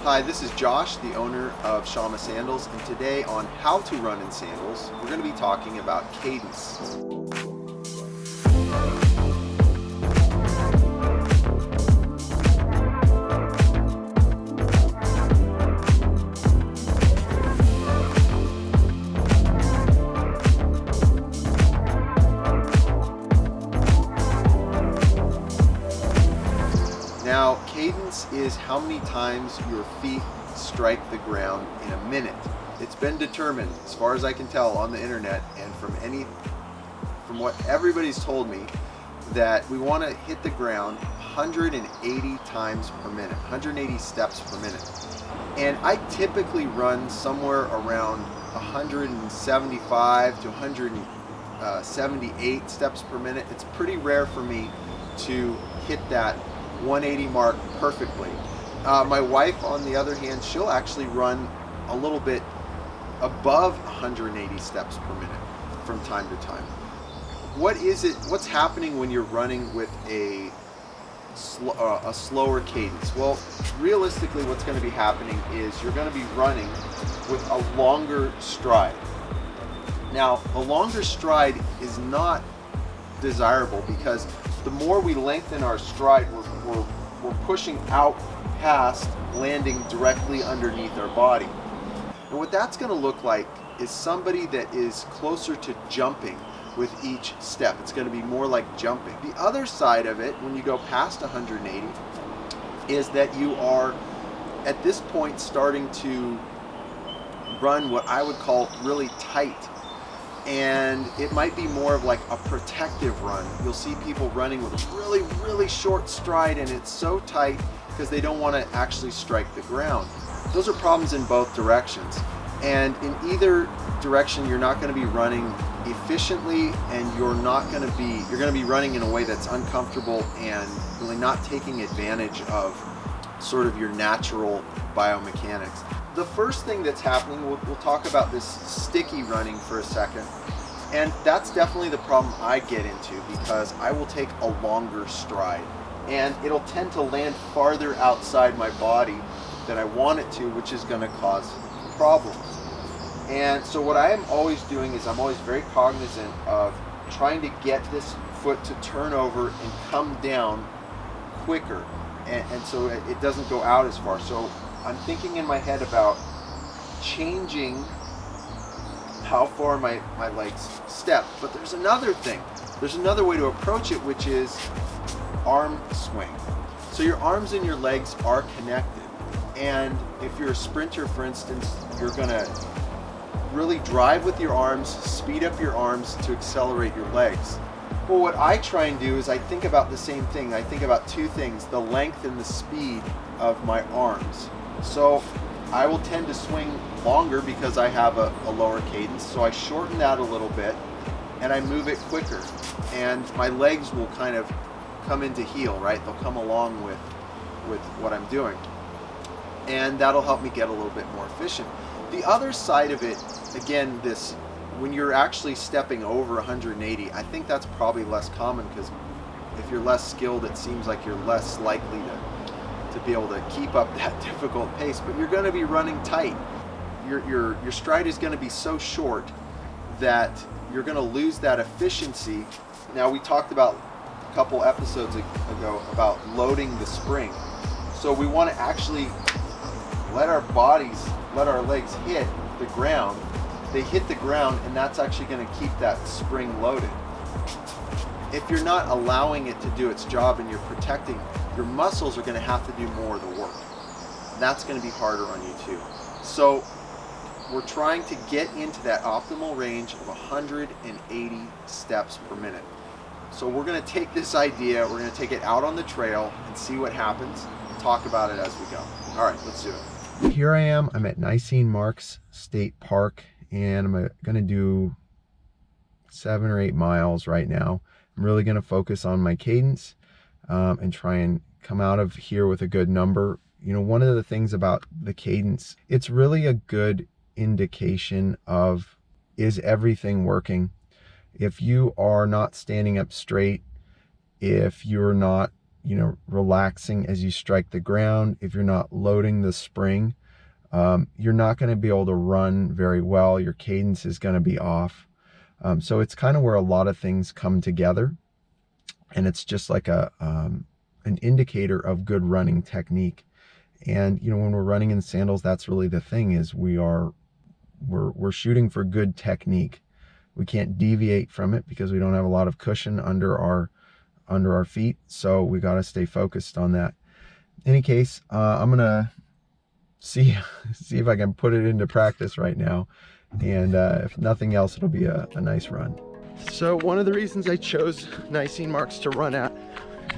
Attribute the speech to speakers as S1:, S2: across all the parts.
S1: Hi, this is Josh, the owner of Shamma Sandals, and today on How to Run in Sandals, we're going to be talking about cadence. Now, cadence is how many times your feet strike the ground in a minute. It's been determined, as far as I can tell, on the internet and from what everybody's told me, that we want to hit the ground 180 times per minute, 180 steps per minute. And I typically run somewhere around 175 to 178 steps per minute. It's pretty rare for me to hit that 180 mark perfectly. My wife, on the other hand, she'll actually run a little bit above 180 steps per minute from time to time. What's happening when you're running with a slower cadence? Well, realistically, what's going to be happening is you're going to be running with a longer stride. Now, a longer stride is not desirable because the more we lengthen our stride, we're pushing out past landing directly underneath our body. And what that's going to look like is somebody that is closer to jumping with each step. It's going to be more like jumping. The other side of it, when you go past 180, is that you are at this point starting to run what I would call really tight. And it might be more of like a protective run. You'll see people running with a really, really short stride, and it's so tight because they don't want to actually strike the ground. Those are problems in both directions. And in either direction, you're not going to be running efficiently, and you're going to be running in a way that's uncomfortable and really not taking advantage of sort of your natural biomechanics. The first thing that's happening, we'll talk about this sticky running for a second, and that's definitely the problem I get into because I will take a longer stride and it'll tend to land farther outside my body than I want it to, which is going to cause problems. And so what I am always doing is I'm always very cognizant of trying to get this foot to turn over and come down quicker, and so it doesn't go out as far. So I'm thinking in my head about changing how far my legs step. But there's another thing. There's another way to approach it, which is arm swing. So your arms and your legs are connected. And if you're a sprinter, for instance, you're going to really drive with your arms, speed up your arms to accelerate your legs. Well, what I try and do is I think about the same thing. I think about two things: the length and the speed of my arms. So I will tend to swing longer because I have a lower cadence, so I shorten that a little bit and I move it quicker, and my legs will kind of come into heel, right? They'll come along with what I'm doing, and that'll help me get a little bit more efficient. The other side of it, again, when you're actually stepping over 180, I think that's probably less common because if you're less skilled, it seems like you're less likely to be able to keep up that difficult pace, but you're going to be running tight. Your stride is going to be so short that you're going to lose that efficiency. Now, we talked about a couple episodes ago about loading the spring. So we want to actually let our legs hit the ground. They hit the ground, and that's actually going to keep that spring loaded. If you're not allowing it to do its job and you're protecting, your muscles are going to have to do more of the work. That's going to be harder on you too. So we're trying to get into that optimal range of 180 steps per minute. So we're going to take this idea, we're going to take it out on the trail and see what happens, and talk about it as we go. All right, let's do it. Here I am, I'm at Nicene Marks State Park, and I'm going to do 7 or 8 miles right now. I'm really going to focus on my cadence and try and come out of here with a good number. You know, one of the things about the cadence, it's really a good indication of, is everything working? If you are not standing up straight, if you're not you know, relaxing as you strike the ground, if you're not loading the spring, you're not going to be able to run very well. Your cadence is going to be off. So it's kind of where a lot of things come together, and it's just like an indicator of good running technique. And you know, when we're running in sandals, that's really the thing, is we're shooting for good technique. We can't deviate from it because we don't have a lot of cushion under our feet, so we got to stay focused on that. In any case, I'm gonna see if I can put it into practice right now, and if nothing else, it'll be a nice run. So one of the reasons I chose Nicene marks to run at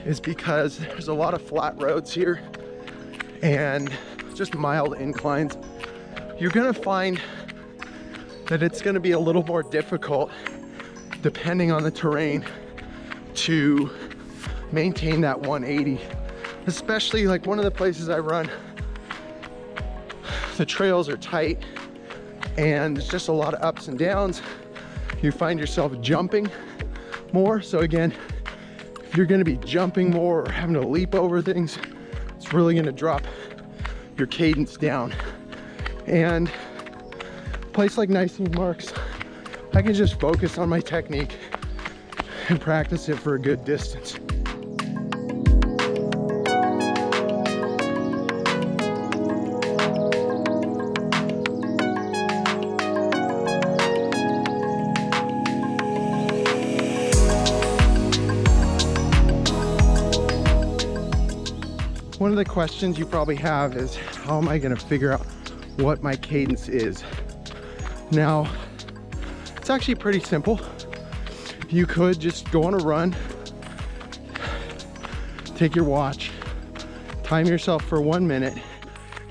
S1: is because there's a lot of flat roads here and just mild inclines. You're gonna find that it's gonna be a little more difficult, depending on the terrain, to maintain that 180. Especially like one of the places I run, the trails are tight and there's just a lot of ups and downs. You find yourself jumping more. So again, if you're gonna be jumping more or having to leap over things, it's really gonna drop your cadence down. And a place like Nicene marks, I can just focus on my technique and practice it for a good distance. One of the questions you probably have is, how am I going to figure out what my cadence is? Now, it's actually pretty simple. You could just go on a run, take your watch, time yourself for 1 minute,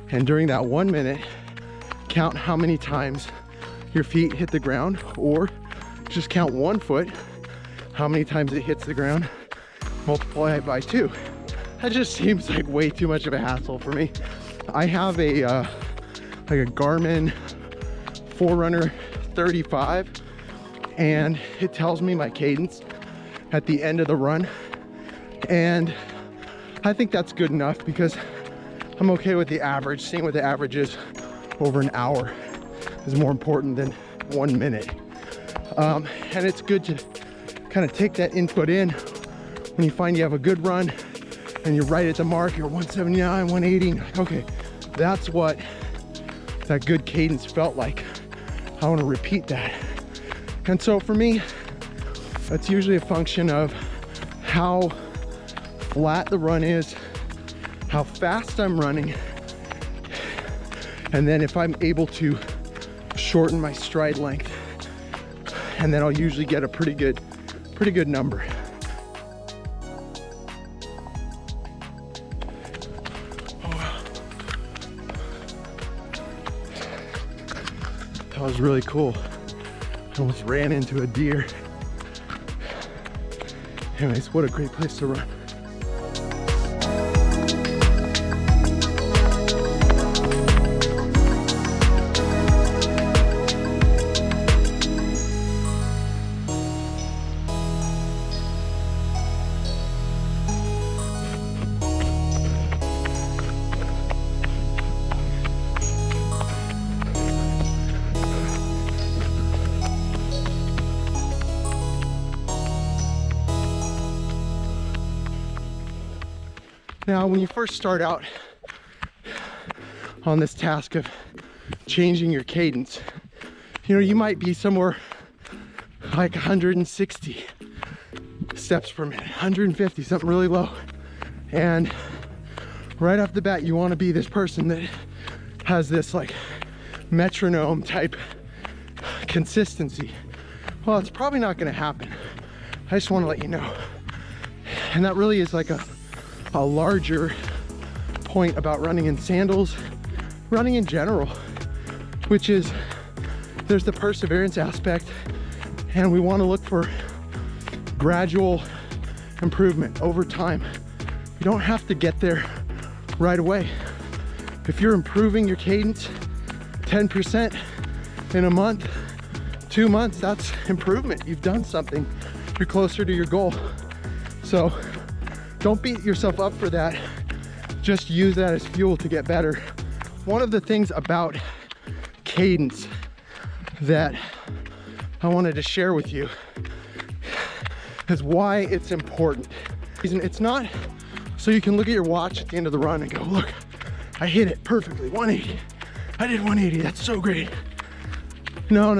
S1: and during that 1 minute, count how many times your feet hit the ground, or just count 1 foot, how many times it hits the ground, multiply it by 2. That just seems like way too much of a hassle for me. I have a like a Garmin Forerunner 35, and it tells me my cadence at the end of the run, and I think that's good enough because I'm okay with the average. Seeing what the average is over an hour is more important than 1 minute. And it's good to kind of take that input in when you find you have a good run and you're right at the mark, you're 179, 180, like, okay, that's what that good cadence felt like. I want to repeat that. And so for me, that's usually a function of how flat the run is, how fast I'm running, and then if I'm able to shorten my stride length, and then I'll usually get a pretty good number. That was really cool. I almost ran into a deer. Anyways, what a great place to run. Now, when you first start out on this task of changing your cadence, you know, you might be somewhere like 160 steps per minute, 150, something really low. And right off the bat, you want to be this person that has this like metronome type consistency. Well, it's probably not going to happen. I just want to let you know. And that really is like a larger point about running in sandals, running in general, which is there's the perseverance aspect, and we want to look for gradual improvement over time. You don't have to get there right away. If you're improving your cadence 10% in a month, 2 months, that's improvement. You've done something. You're closer to your goal. So
S2: don't beat yourself up for that. Just use that as fuel to get better. One of the things about Cadence that I wanted to share with you is why it's important. It's not so you can look at your watch at the end of the run and go, look, I hit it perfectly, 180. I did 180, that's so great. No.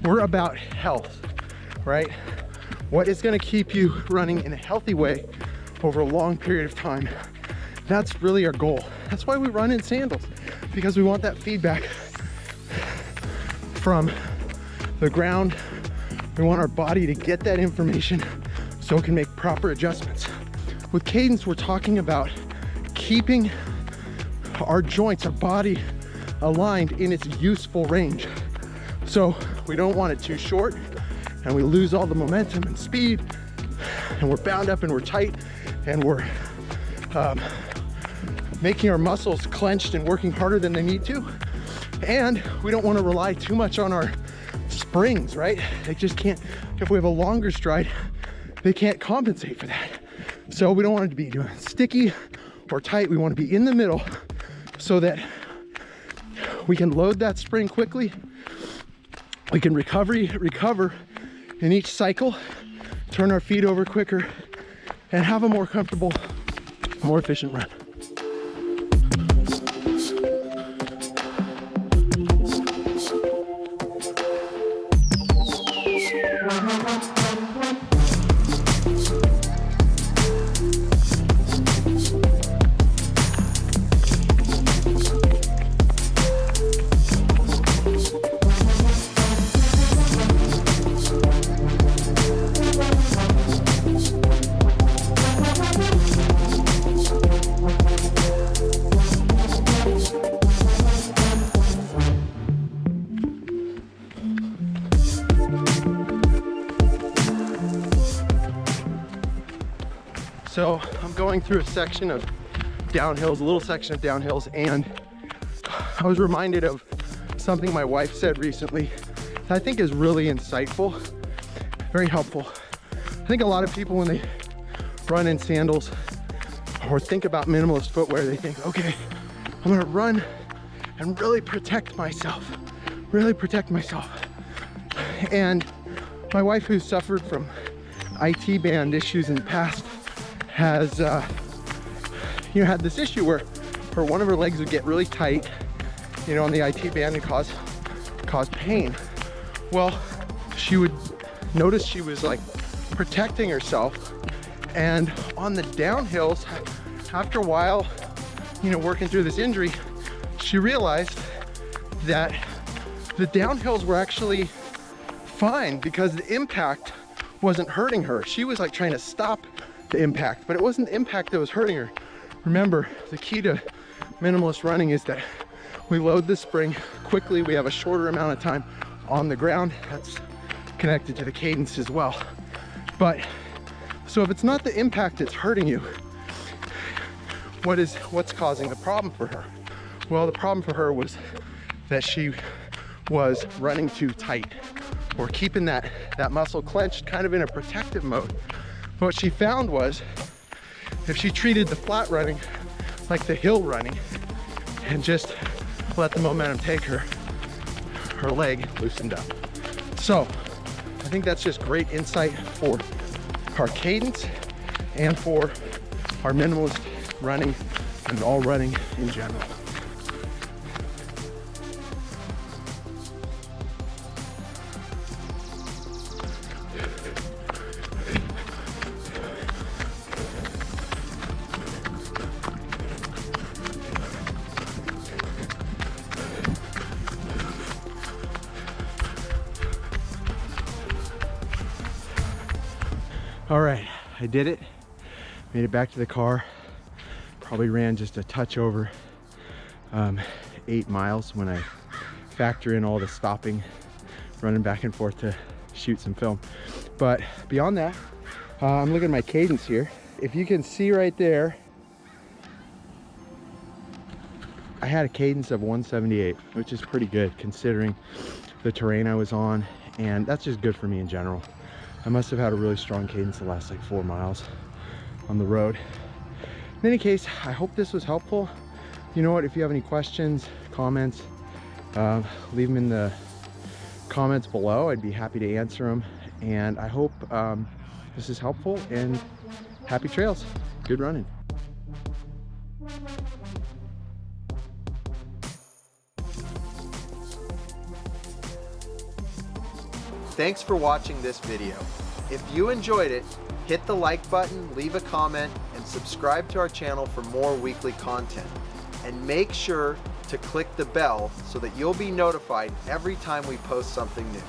S2: We're about health, right? What is gonna keep you running in a healthy way over a long period of time? That's really our goal. That's why we run in sandals, because we want that feedback from the ground. We want our body to get that information so it can make proper adjustments. With Cadence, we're talking about keeping our joints, our body aligned in its useful range. So we don't want it too short and we lose all the momentum and speed and we're bound up and we're tight and we're making our muscles clenched and working harder than they need to. And we don't want to rely too much on our springs, right? They just can't, if we have a longer stride, they can't compensate for that. So we don't want it to be doing sticky or tight. We want to be in the middle so that we can load that spring quickly. We can recover in each cycle, turn our feet over quicker, and have a more comfortable, more efficient run. So I'm going through a section of downhills, a little section of downhills, and I was reminded of something my wife said recently that I think is really insightful, very helpful. I think a lot of people, when they run in sandals or think about minimalist footwear, they think, okay, I'm gonna run and really protect myself. And my wife, who suffered from IT band issues in the past, has had this issue where one of her legs would get really tight, on the IT band and cause pain. Well, she would notice she was like protecting herself, and on the downhills, after a while, working through this injury, she realized that the downhills were actually fine because the impact wasn't hurting her. She was like trying to stop the impact, but it wasn't the impact that was hurting her. Remember, the key to minimalist running is that we load the spring quickly. We have a shorter amount of time on the ground. That's connected to the cadence as well. But so if it's not the impact that's hurting you, what's causing the problem for her? Well, the problem for her was that she was running too tight or keeping that muscle clenched, kind of in a protective mode. What she found was if she treated the flat running like the hill running and just let the momentum take her leg loosened up. So I think that's just great insight for our cadence and for our minimalist running and all running in general. All right, I did it. Made it back to the car. Probably ran just a touch over 8 miles when I factor in all the stopping, running back and forth to shoot some film. But beyond that, I'm looking at my cadence here. If you can see right there, I had a cadence of 178, which is pretty good considering the terrain I was on, and that's just good for me in general. I must have had a really strong cadence the last like 4 miles. on the road. In any case, I hope this was helpful. You know what, if you have any questions, comments, leave them in the comments below. I'd be happy to answer them. And I hope this is helpful, and happy trails. Good running.
S1: Thanks for watching this video. If you enjoyed it, hit the like button, leave a comment, and subscribe to our channel for more weekly content. And make sure to click the bell so that you'll be notified every time we post something new.